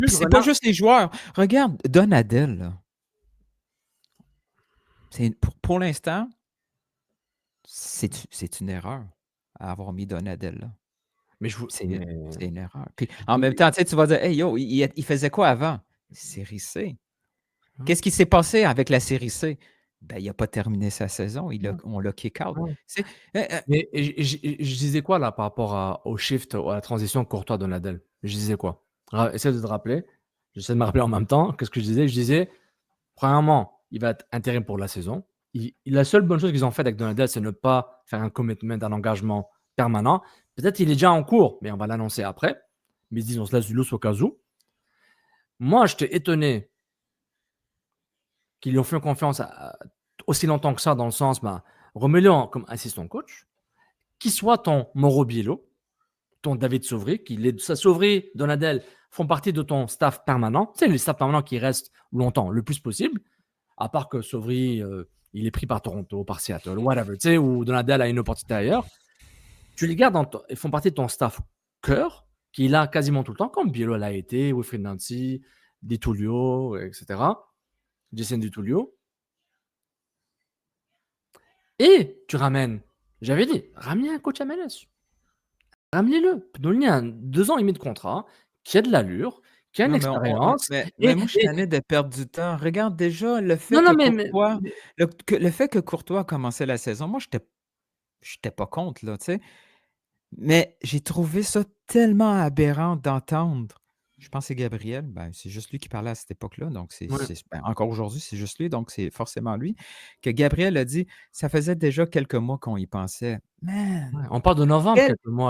Puis je c'est pas regarde. juste les joueurs. Regarde Donadel, là. Pour l'instant, c'est une erreur à avoir mis Donadel là. Mais je vous C'est mais c'est une erreur. Puis en même temps, tu sais, tu vas dire: «Hey yo, il faisait quoi avant?» Série C. Mmh. Qu'est-ce qui s'est passé avec la série C? Ben, il a pas terminé sa saison, Ouais, on l'a kick out. ouais. C'est heu, Mais je disais quoi là par rapport au shift, à la transition Courtois-Donadel? Je disais quoi? Essaie de te rappeler. J'essaie de me rappeler en même temps. Qu'est-ce que je disais? Je disais, premièrement, il va être intérim pour la saison. La seule bonne chose qu'ils ont faite avec Donadel, c'est ne pas faire un commitment, un engagement permanent. Peut-être il est déjà en cours, mais on va l'annoncer après. Mais disons, on se laisse du lousse au cas où. Moi, j'étais étonné qu'ils lui ont fait confiance aussi longtemps que ça, dans le sens, ben, remets-le comme assistant coach, qu'il soit ton Mauro Biello, ton David Sauvry, Sauvry, Donadel font partie de ton staff permanent. C'est le staff permanent qui reste longtemps, le plus possible, à part que Sauvry, il est pris par Toronto, par Seattle, whatever, tu sais, ou Donadel a une opportunité ailleurs. Tu les gardes, ils font partie de ton staff cœur, qui est là quasiment tout le temps, comme Biello l'a été, Wilfried Nancy, Di Tullio, etc. Jason Di Tullio. Et tu ramènes, j'avais dit, ramenez un coach MLS. Ramenez-le, donnez 2 ans et demi de contrat, qui a de l'allure, qui a une non, expérience mais moi, je suis tanné de perdre du temps. Regarde déjà le non, fait que non, Courtois le fait que Courtois a commencé la saison, moi, j'étais pas contre, là, tu sais? Mais j'ai trouvé ça tellement aberrant d'entendre, je pense que c'est Gabriel, ben, c'est juste lui qui parlait à cette époque-là, donc ouais, ben, encore aujourd'hui, c'est juste lui, donc c'est forcément lui, que Gabriel a dit: «Ça faisait déjà quelques mois qu'on y pensait». ouais, Man! on parle de novembre, Quel quelques mois.